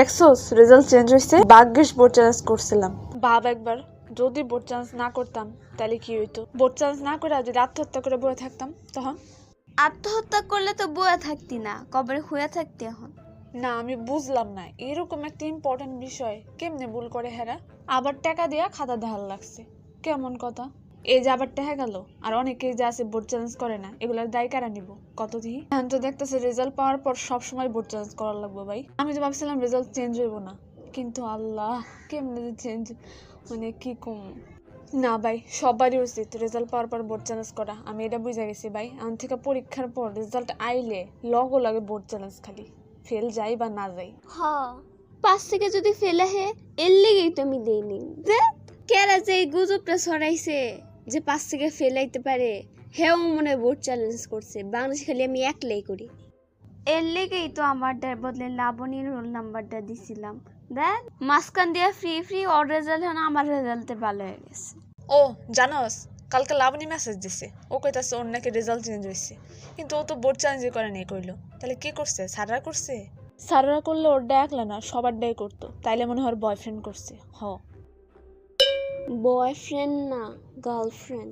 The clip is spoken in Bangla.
দেখছোস রেজাল্ট চেঞ্জ হয়েছে। ভাগ্যিস বোর্ড চ্যালেঞ্জ করছিলাম। ভাব একবার, যদি বোর্ড চ্যালেঞ্জ না করতাম তাহলে কি হইতো? বোর্ড চ্যালেঞ্জ না করে যদি আত্মহত্যা করে বসে থাকতাম তখন? আত্মহত্যা করলে তো বয়া থাকতি না, কবরে হইয়া থাকতি এখন। না, আমি বুঝলাম না এরকম একটা ইম্পর্টেন্ট বিষয় কেমনে ভুল করে হেরা। আবার টাকা দিয়া খাতা দেখার লাগছে, কেমন কথা? এই যে আবার টাকা গেল, আর অনেকেই যে আছে বোর্ড চ্যালেঞ্জ করে না, এগুলোর দায় কারা নিব কত দিই? এখন তো দেখতেছে রেজাল্ট পাওয়ার পর সবসময় বোর্ড চ্যালেঞ্জ করার লাগবে ভাই। আমি তো ভাবছিলাম রেজাল্ট চেঞ্জ হইব না, কিন্তু আল্লাহ কেমনে যে চেঞ্জ, মানে কি কম। না ভাই, সবারই উচিত রেজাল্ট পাওয়ার পর বোর্ড চ্যালেঞ্জ করা। আমি এটা বুঝে গেছি ভাই। এখন থেকে পরীক্ষার পর রেজাল্ট আইলে লাগে বোর্ড চ্যালেঞ্জ, খালি ফেল যাই বা না যাই। হ, 5 থেকে যদি ফেল আহে এর লেগেই তো আমি দেইনি। কেরা যে এই গুজবটা ছড়াইছে যে 5 থেকে ফেল আইতে পারে, হেও মনে হয় বোর্ড চ্যালেঞ্জ করছে। বাংলাদেশে খালি আমি একলাই করি। এর লেগেই তো আমারটার বদলে লাবণীর রোল নাম্বারটা দিছিলাম। দেখ, মাঝখান দিয়ে ফ্রি ওর রেজাল্ট হয় না, আমার রেজাল্টে ভালো হয়ে গেছে। ও জানোস, কালকে লাবণী মেসেজ দিছে, ও কইতাছে ওর নাকি রেজাল্ট চেঞ্জ হয়েছে, কিন্তু ও তো বোর্ড চ্যালেঞ্জই করে নাই। কইলো তাহলে কি করছে? স্যাররা করছে? স্যাররা করলে ওর ডাকলে না, সবার ডাই করতো। তাইলে মনে হয় বয়ফ্রেন্ড করছে। হ, বয়ফ্রেন্ড না, গার্লফ্রেন্ড।